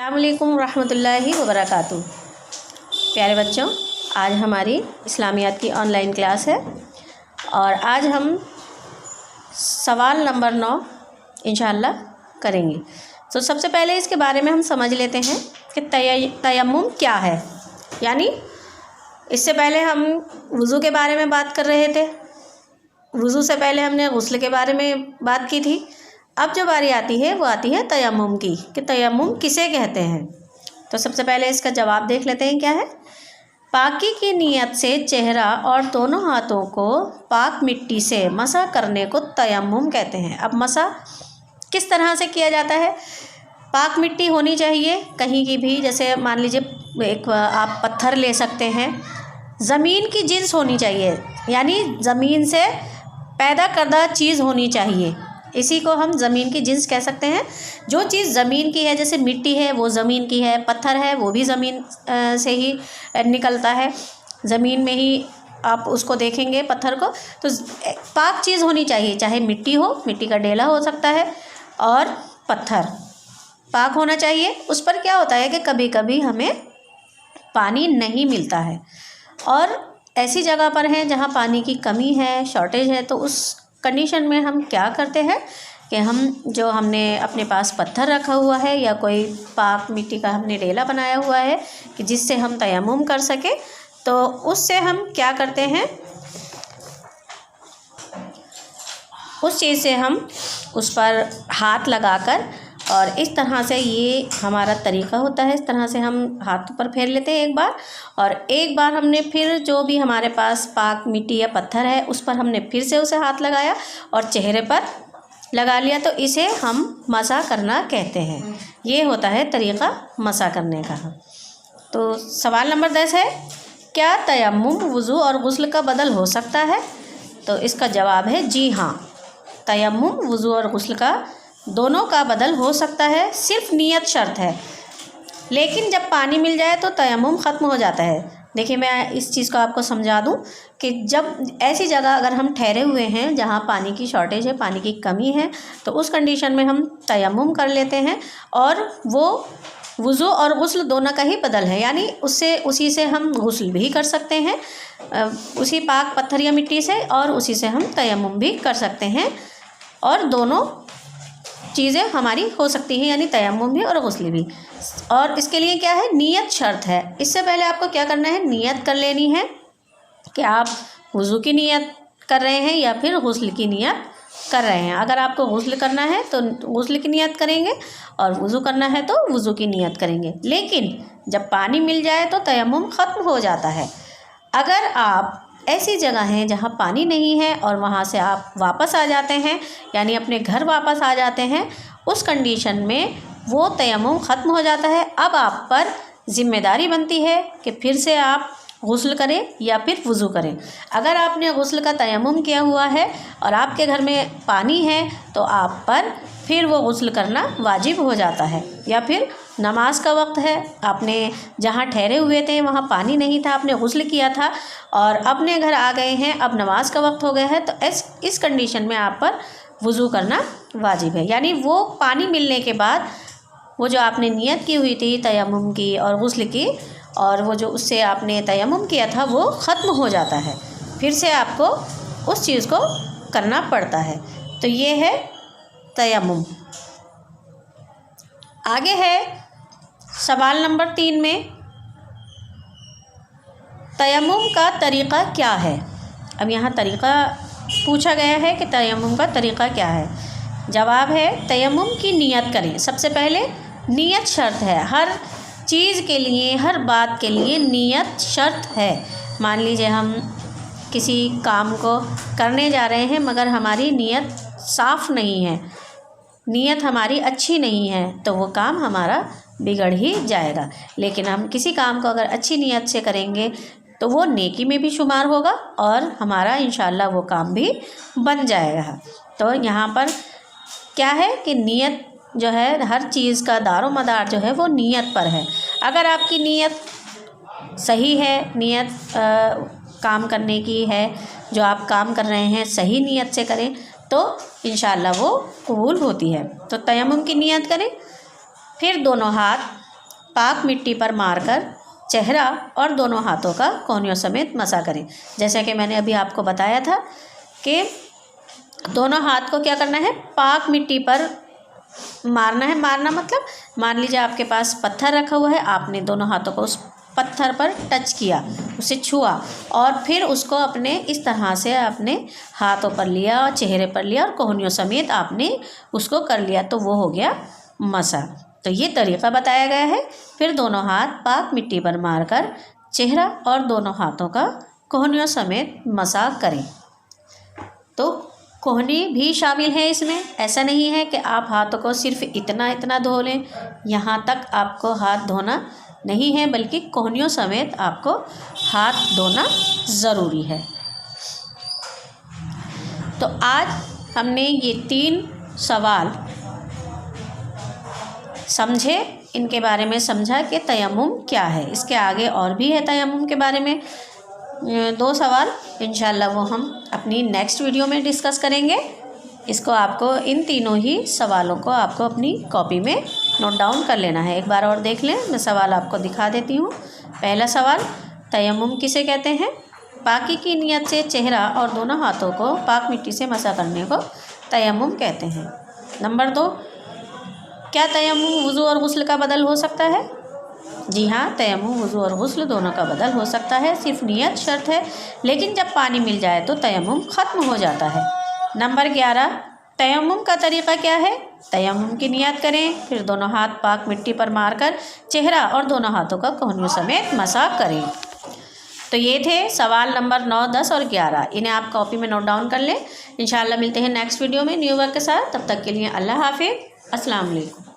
अस्सलामु अलैकुम रहमतुल्लाहि व बरकातुहू। प्यारे बच्चों, आज हमारी इस्लामियात की ऑनलाइन क्लास है और आज हम सवाल नंबर 9 इंशाअल्लाह करेंगे। तो सबसे पहले इसके बारे में हम समझ लेते हैं कि तयम्मुम क्या है। यानी इससे पहले हम वज़ू के बारे में बात कर रहे थे, वज़ू से पहले हमने गुस्ल के बारे में बात की थी। अब जो बारी आती है वो आती है तयम्मुम की, कि तयम्मुम किसे कहते हैं। तो सबसे पहले इसका जवाब देख लेते हैं क्या है। पाकी की नीयत से चेहरा और दोनों हाथों को पाक मिट्टी से मसा करने को तयम्मुम कहते हैं। अब मसा किस तरह से किया जाता है? पाक मिट्टी होनी चाहिए कहीं की भी, जैसे मान लीजिए एक आप पत्थर ले सकते हैं। ज़मीन की जिन्स होनी चाहिए, यानी ज़मीन से पैदा करदा चीज़ होनी चाहिए, इसी को हम ज़मीन की जिन्स कह सकते हैं। जो चीज़ ज़मीन की है, जैसे मिट्टी है वो ज़मीन की है, पत्थर है वो भी ज़मीन से ही निकलता है, ज़मीन में ही आप उसको देखेंगे पत्थर को। तो पाक चीज़ होनी चाहिए, चाहे मिट्टी हो, मिट्टी का डेला हो सकता है, और पत्थर पाक होना चाहिए। उस पर क्या होता है कि कभी कभी हमें पानी नहीं मिलता है और ऐसी जगह पर है जहाँ पानी की कमी है, शॉर्टेज है, तो उस कंडीशन में हम क्या करते हैं कि हम जो हमने अपने पास पत्थर रखा हुआ है या कोई पाक मिट्टी का हमने डेला बनाया हुआ है कि जिससे हम तयम्मुम कर सके, तो उससे हम क्या करते हैं, उस चीज़ से हम उस पर हाथ लगाकर, और इस तरह से ये हमारा तरीक़ा होता है। इस तरह से हम हाथ पर फेर लेते हैं एक बार, और एक बार हमने फिर जो भी हमारे पास पाक मिट्टी या पत्थर है उस पर हमने फिर से उसे हाथ लगाया और चेहरे पर लगा लिया, तो इसे हम मसा करना कहते हैं। ये होता है तरीक़ा मसा करने का। तो सवाल नंबर 10 है, क्या तयम्मुम वज़ू और गुस्ल का बदल हो सकता है? तो इसका जवाब है जी हाँ, तयम्मुम वज़ू और गुस्ल का दोनों का बदल हो सकता है, सिर्फ नीयत शर्त है। लेकिन जब पानी मिल जाए तो तयम्मुम ख़त्म हो जाता है। देखिए, मैं इस चीज़ को आपको समझा दूं कि जब ऐसी जगह अगर हम ठहरे हुए हैं जहां पानी की शॉर्टेज है, पानी की कमी है, तो उस कंडीशन में हम तयम्मुम कर लेते हैं और वो वज़ू और गुस्ल दोनों का ही बदल है। यानी उसी से हम गुस्ल भी कर सकते हैं, उसी पाक पत्थर या मिट्टी से, और उसी से हम तयम्मुम भी कर सकते हैं, और दोनों चीज़ें हमारी हो सकती हैं, यानी तयम्मुम भी और गुस्ल भी। और इसके लिए क्या है, नीयत शर्त है। इससे पहले आपको क्या करना है, नियत कर लेनी है कि आप वज़ू की नियत कर रहे हैं या फिर गुस्ल की नियत कर रहे हैं। अगर आपको गुस्ल करना है तो गुस्ल की नियत करेंगे, और वज़ू करना है तो वज़ू की नियत करेंगे। लेकिन जब पानी मिल जाए तो तयम्मुम ख़त्म हो जाता है। अगर आप ऐसी जगह हैं जहाँ पानी नहीं है और वहाँ से आप वापस आ जाते हैं, यानी अपने घर वापस आ जाते हैं, उस कंडीशन में वो तयम्मुम ख़त्म हो जाता है। अब आप पर ज़िम्मेदारी बनती है कि फिर से आप गुस्ल करें या फिर वज़ू करें। अगर आपने गुस्ल का तयम्मुम किया हुआ है और आपके घर में पानी है, तो आप पर फिर वो गुस्ल करना वाजिब हो जाता है। या फिर नमाज का वक्त है, आपने जहाँ ठहरे हुए थे वहाँ पानी नहीं था, आपने गुस्ल किया था और अपने घर आ गए हैं, अब नमाज का वक्त हो गया है, तो इस कंडीशन में आप पर वज़ू करना वाजिब है। यानी वो पानी मिलने के बाद वो जो आपने नियत की हुई थी तयम्मुम की और गुस्ल की, और वो जो उससे आपने तयम्मुम किया था वो ख़त्म हो जाता है, फिर से आपको उस चीज़ को करना पड़ता है। तो ये है तयम्मुम। आगे है सवाल नंबर 3 में, तयम्मुम का तरीक़ा क्या है। अब यहाँ तरीक़ा पूछा गया है कि तयम्मुम का तरीक़ा क्या है। जवाब है, तयम्मुम की नियत करें। सबसे पहले नियत शर्त है, हर चीज़ के लिए, हर बात के लिए नियत शर्त है। मान लीजिए हम किसी काम को करने जा रहे हैं मगर हमारी नियत साफ़ नहीं है, नियत हमारी अच्छी नहीं है, तो वो काम हमारा बिगड़ ही जाएगा। लेकिन हम किसी काम को अगर अच्छी नियत से करेंगे तो वो नेकी में भी शुमार होगा और हमारा इंशाअल्लाह वो काम भी बन जाएगा। तो यहाँ पर क्या है कि नियत जो है, हर चीज़ का दारो मदार जो है वो नियत पर है। अगर आपकी नियत सही है, नियत काम करने की है, जो आप काम कर रहे हैं सही नियत से करें, तो इंशाअल्लाह वो कबूल होती है। तो तयम्मुम की नियत करें, फिर दोनों हाथ पाक मिट्टी पर मारकर चेहरा और दोनों हाथों का कोहनियों समेत मसा करें। जैसा कि मैंने अभी आपको बताया था कि दोनों हाथ को क्या करना है, पाक मिट्टी पर मारना है। मारना मतलब मान लीजिए आपके पास पत्थर रखा हुआ है, आपने दोनों हाथों को उस पत्थर पर टच किया, उसे छुआ और फिर उसको अपने इस तरह से अपने हाथों पर लिया, चेहरे पर लिया और कोहनियों समेत आपने उसको कर लिया, तो वो हो गया मसा। तो ये तरीक़ा बताया गया है। फिर दोनों हाथ पाक मिट्टी पर मारकर चेहरा और दोनों हाथों का कोहनियों समेत मसा करें। तो कोहनी भी शामिल है इसमें। ऐसा नहीं है कि आप हाथों को सिर्फ इतना इतना धो लें, यहाँ तक आपको हाथ धोना नहीं है, बल्कि कोहनियों समेत आपको हाथ धोना ज़रूरी है। तो आज हमने ये 3 सवाल समझे, इनके बारे में समझा कि तयम्मुम क्या है। इसके आगे और भी है तयम्मुम के बारे में 2 सवाल, इंशाल्लाह वो हम अपनी नेक्स्ट वीडियो में डिस्कस करेंगे। इसको आपको इन तीनों ही सवालों को आपको अपनी कॉपी में नोट डाउन कर लेना है। एक बार और देख लें, मैं सवाल आपको दिखा देती हूँ। पहला सवाल, तयम्मुम किसे कहते हैं? पाकी की नियत से चेहरा और दोनों हाथों को पाक मिट्टी से मसा करने को तयम्मुम कहते हैं। नंबर 2, क्या तयम्मुम वुज़ू और गुस्ल का बदल हो सकता है? जी हाँ, तयम्मुम वुज़ू और गुस्ल दोनों का बदल हो सकता है, सिर्फ नियत शर्त है, लेकिन जब पानी मिल जाए तो तयम्मुम ख़त्म हो जाता है। नंबर 11, तयम्मुम का तरीक़ा क्या है? तयम्मुम की नियत करें, फिर दोनों हाथ पाक मिट्टी पर मारकर चेहरा और दोनों हाथों का कोहनियों समेत मसा करें। तो ये थे सवाल नंबर 9, 10 और 11। इन्हें आप कॉपी में नोट डाउन कर लें। इंशाल्लाह मिलते हैं नेक्स्ट वीडियो में न्यू वर्क के साथ। तब तक के लिए अल्लाह हाफ़िज़, अस्सलाम वालेकुम।